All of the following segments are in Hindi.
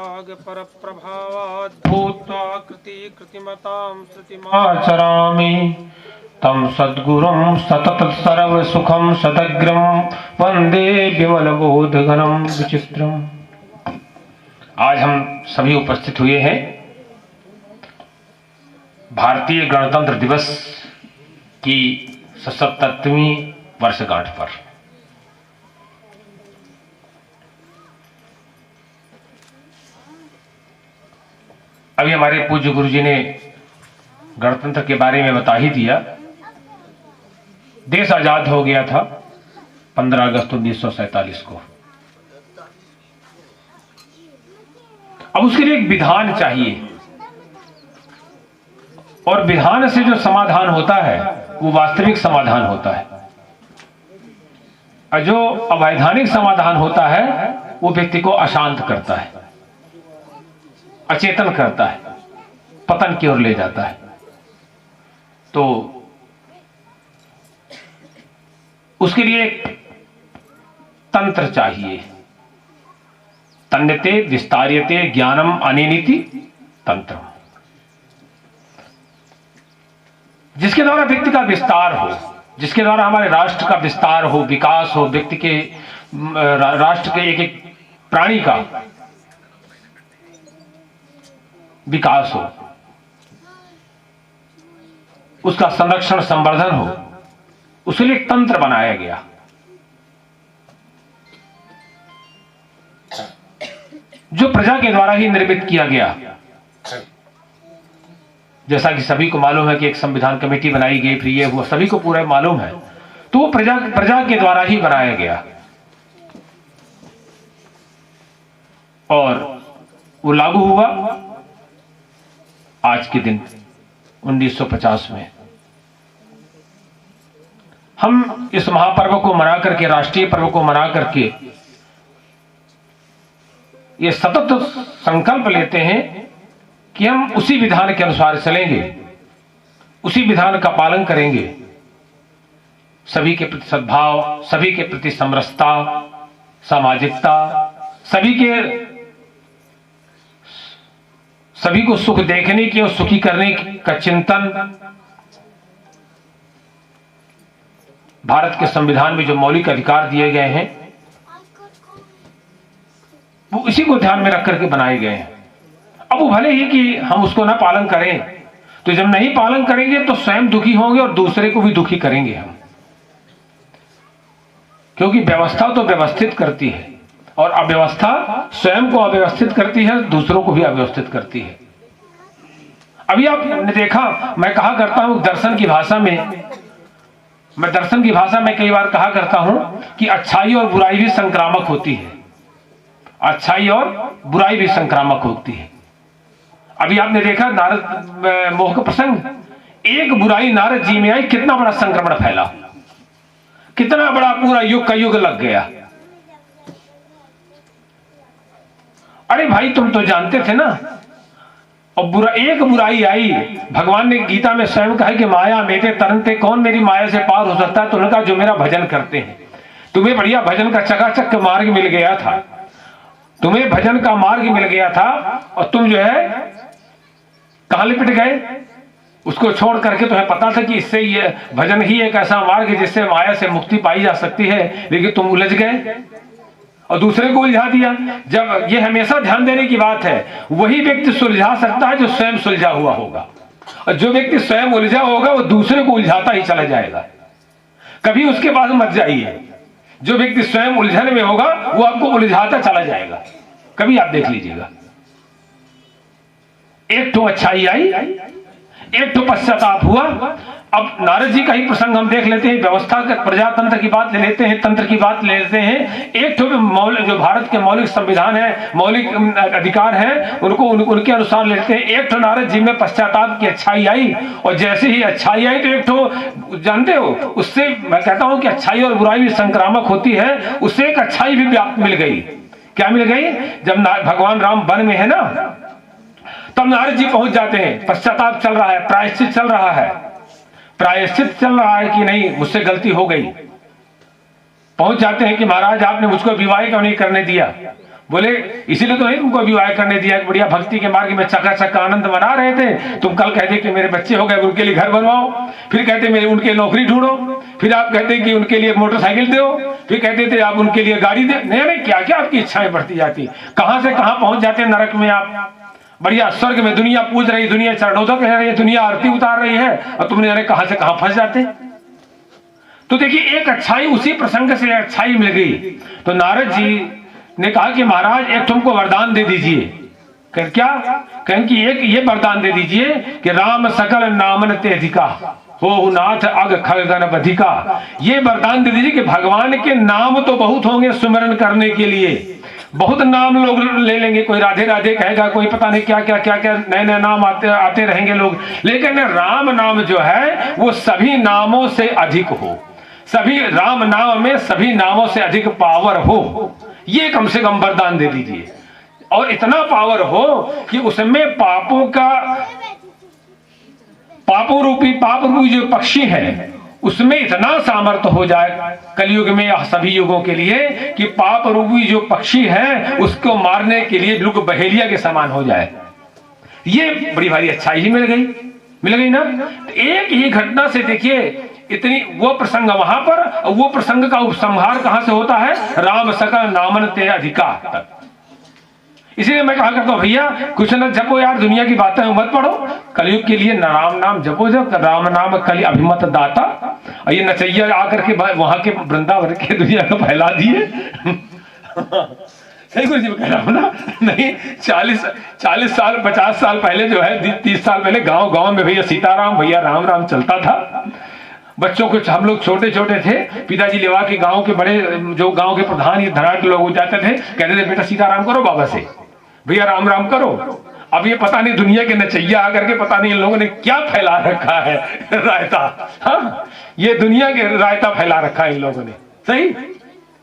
पर प्रभावात् भूत्वा कृतिमतां श्रुतिमाचरामि तं सद्गुरुं सतत सर्व सुखं सदग्रं वंदे विमल बोधघनं विचित्रम्। आज हम सभी उपस्थित हुए हैं भारतीय गणतंत्र दिवस की 77वीं वर्षगांठ पर। अभी हमारे पूज्य गुरुजी ने गणतंत्र के बारे में बता ही दिया। देश आजाद हो गया था 15 अगस्त 1947 को। अब उसके लिए एक विधान चाहिए, और विधान से जो समाधान होता है वो वास्तविक समाधान होता है, और जो अवैधानिक समाधान होता है वो व्यक्ति को अशांत करता है, अचेतन करता है, पतन की ओर ले जाता है। तो उसके लिए एक तंत्र चाहिए। तन्यते विस्तार्यते ज्ञानम अनेनिति तंत्र, जिसके द्वारा व्यक्ति का विस्तार हो, जिसके द्वारा हमारे राष्ट्र का विस्तार हो, विकास हो, व्यक्ति के राष्ट्र के एक एक प्राणी का विकास हो, उसका संरक्षण संवर्धन हो, उसके लिए एक तंत्र बनाया गया। जो प्रजा के द्वारा ही निर्मित किया गया। जैसा कि सभी को मालूम है कि एक संविधान कमेटी बनाई गई, फिर ये हुआ, सभी को पूरा मालूम है। तो वो प्रजा के द्वारा ही बनाया गया, और वो लागू हुआ आज के दिन 1950 में। हम इस महापर्व को मना करके, राष्ट्रीय पर्व को मना करके ये सतत संकल्प लेते हैं कि हम उसी विधान के अनुसार चलेंगे, उसी विधान का पालन करेंगे। सभी के प्रति सद्भाव, सभी के प्रति समरसता, सामाजिकता, सभी को सुख देखने की और सुखी करने का चिंतन। भारत के संविधान में जो मौलिक अधिकार दिए गए हैं वो इसी को ध्यान में रख करके बनाए गए हैं। अब वो भले ही कि हम उसको ना पालन करें, तो जब नहीं पालन करेंगे तो स्वयं दुखी होंगे और दूसरे को भी दुखी करेंगे हम, क्योंकि व्यवस्था तो व्यवस्थित करती है, और अव्यवस्था स्वयं को अव्यवस्थित करती है, दूसरों को भी अव्यवस्थित करती है। अभी आपने देखा, मैं कहा करता हूं दर्शन की भाषा में कई बार कहा करता हूं कि अच्छाई और बुराई भी संक्रामक होती है। अच्छाई और बुराई भी संक्रामक होती है। अभी आपने देखा नारद मोह का प्रसंग, एक बुराई नारद जी में आई, कितना बड़ा संक्रमण फैला, कितना बड़ा पूरा युग का युग लग गया। अरे भाई, तुम तो जानते थे ना। और एक बुराई आई, भगवान ने गीता में स्वयं कहा कि माया मेरे तरनते, कौन मेरी माया से पार हो सकता है? तो उन्होंने कहा जो मेरा भजन करते हैं। तुम्हें बढ़िया भजन का चकाचक मार्ग मिल गया था, तुम्हें भजन का मार्ग मिल गया था, और तुम जो है कहां लिपट गए? उसको छोड़ करके तुम्हें पता था कि इससे ये भजन ही एक ऐसा मार्ग है जिससे माया से मुक्ति पाई जा सकती है, लेकिन तुम उलझ गए और दूसरे को उलझा दिया। जब ये हमेशा ध्यान देने की बात है, वही व्यक्ति सुलझा सकता है जो स्वयं सुलझा हुआ होगा, और जो व्यक्ति स्वयं उलझा होगा वो दूसरे को उलझाता ही चला जाएगा। कभी उसके पास मत जाइए। जो व्यक्ति स्वयं उलझन में होगा वो आपको उलझाता चला जाएगा। कभी आप देख लीजिएगा, एक तो अच्छाई आई, एक तो पश्चाताप हुआ। अब नारद जी का ही प्रसंग हम देख लेते हैं, व्यवस्था का प्रजातंत्र की बात ले लेते हैं, तंत्र की बात ले लेते हैं। एक तो जो भारत के मौलिक संविधान है, मौलिक अधिकार है, उनको उनके अनुसार लेते हैं। एक तो नारद जी में पश्चाताप की अच्छाई आई, और जैसे ही अच्छाई आई तो एक तो जानते हो, उससे मैं कहता हूं कि अच्छाई और बुराई भी संक्रामक होती है, उससे एक अच्छाई भी मिल गई। क्या मिल गई? जब भगवान राम वन में है ना, तब नारद जी पहुंच जाते हैं। पश्चाताप चल रहा है, प्रायश्चित चल रहा है कि नहीं, मुझसे गलती हो गई। पहुंच जाते हैं कि महाराज आपने मुझको विवाह क्यों नहीं करने दिया। बोले इसीलिए तो नहीं तुमको विवाह करने दिया, बढ़िया भक्ति के मार्ग में चकाचक आनंद मना रहे थे, तुम कल कहते कि मेरे बच्चे हो गए उनके लिए घर बनवाओ, फिर कहते मेरे उनके नौकरी ढूंढो, फिर आप कहते कि उनके लिए मोटरसाइकिल दो, फिर कहते थे आप उनके लिए गाड़ी दे, नहीं क्या क्या आपकी इच्छाएं बढ़ती जाती, कहां से कहां पहुंच जाते नरक में आप। बढ़िया स्वर्ग में दुनिया पूज रही, दुनिया चरणोदक कह रही है, दुनिया आरती उतार रही है, और तुमने अरे कहां से कहां फंस जाते। तो देखिए एक अच्छाई, उसी प्रसंग से अच्छाई मिल गई। तो नारद जी ने कहा कि महाराज एक तुमको वरदान दे दीजिए। क्या? कहें कि एक ये वरदान दे दीजिए कि राम सकल नामन ते अधिका हो नाथ अग खगन बधिका। ये वरदान दे दीजिए कि भगवान के नाम तो बहुत होंगे सुमिरन करने के लिए, बहुत नाम लोग ले लेंगे, कोई राधे राधे कहेगा, कोई पता नहीं क्या क्या क्या क्या नए नए नाम आते रहेंगे लोग, लेकिन राम नाम जो है वो सभी नामों से अधिक हो, सभी राम नाम में सभी नामों से अधिक पावर हो, ये कम से कम वरदान दे दीजिए। और इतना पावर हो कि उसमें पाप रूपी जो पक्षी है उसमें इतना सामर्थ्य हो जाए कलयुग में या सभी युगों के लिए कि पाप रूपी जो पक्षी है उसको मारने के लिए बिल्कुल बहेलिया के समान हो जाए। ये बड़ी भारी अच्छाई ही मिल गई ना। एक ही घटना से देखिए इतनी, वो प्रसंग वहां पर, वो प्रसंग का उपसंहार कहां से होता है, राम सकल नामन ते अधिका तक। इसीलिए मैं कहा करता हूं भैया कुछ न जपो यार, दुनिया की बातें मत पढ़ो, कलयुग के लिए राम नाम जपो, जब राम नाम कली अभिमत दाता। और ये नचैया आकर के वहां के वृंदावन के दुनिया को फैला दिए। सही गुरु जी कह रहा हूं ना, नहीं 40 साल 50 साल पहले जो है, 30 साल पहले गांव गांव में भैया सीताराम भैया राम राम चलता था। बच्चों को, हम लोग छोटे छोटे थे, पिताजी लेवा के गांव के बड़े जो गांव के प्रधान ये धराट लोग हो जाते थे, कहते थे बेटा सीताराम करो बाबा से, भैया राम राम करो। अब ये पता नहीं दुनिया के नचैया आकर के पता नहीं इन लोगों ने क्या फैला रखा है रायता। हाँ, ये दुनिया के रायता फैला रखा है इन लोगों ने। सही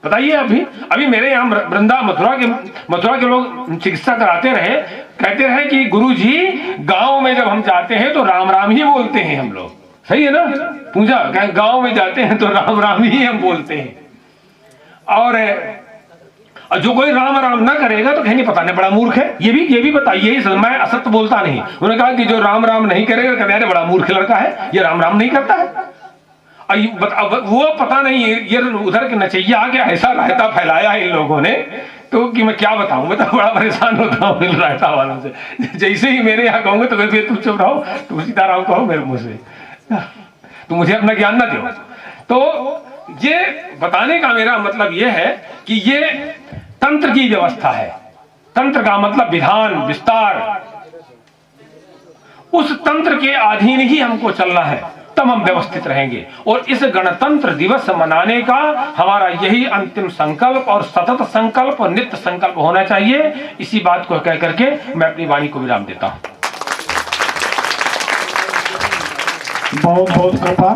बताइए। अभी मेरे यहाँ मथुरा के लोग चिकित्सा कराते रहे, कहते रहे कि गुरुजी गांव में जब हम जाते हैं तो राम राम ही बोलते हैं हम लोग। सही है ना, पूजा गांव में जाते हैं तो राम राम ही हम बोलते हैं। और जो कोई राम राम ना करेगा तो कहेंगे पता नहीं बड़ा मूर्ख है। ये भी बताइए, मैं असत्य बोलता नहीं। उन्होंने कहा कि जो राम राम नहीं करेगा कहते हैं बड़ा मूर्ख लड़का है, ये राम राम नहीं करता है। वो पता नहीं ये उधर के नचैया आके ऐसा रायता फैलाया है इन लोगों ने, तो कि मैं क्या बताऊं, मैं तो बड़ा परेशान होता हूँ इन रायता वालों से। जैसे ही मेरे यहाँ कहूंगे तो कहते तुम चुप रहो, तुम सीताराम कहो मेरे मुंह से, तो मुझे अपना ज्ञान ना दो। तो ये बताने का मेरा मतलब ये है कि ये तंत्र की व्यवस्था है। तंत्र का मतलब विधान विस्तार, उस तंत्र के अधीन ही हमको चलना है, तब हम व्यवस्थित रहेंगे। और इस गणतंत्र दिवस मनाने का हमारा यही अंतिम संकल्प और सतत संकल्प और नित्य संकल्प होना चाहिए। इसी बात को कह करके मैं अपनी वाणी को विराम देता हूं। बहुत बहुत कृपा।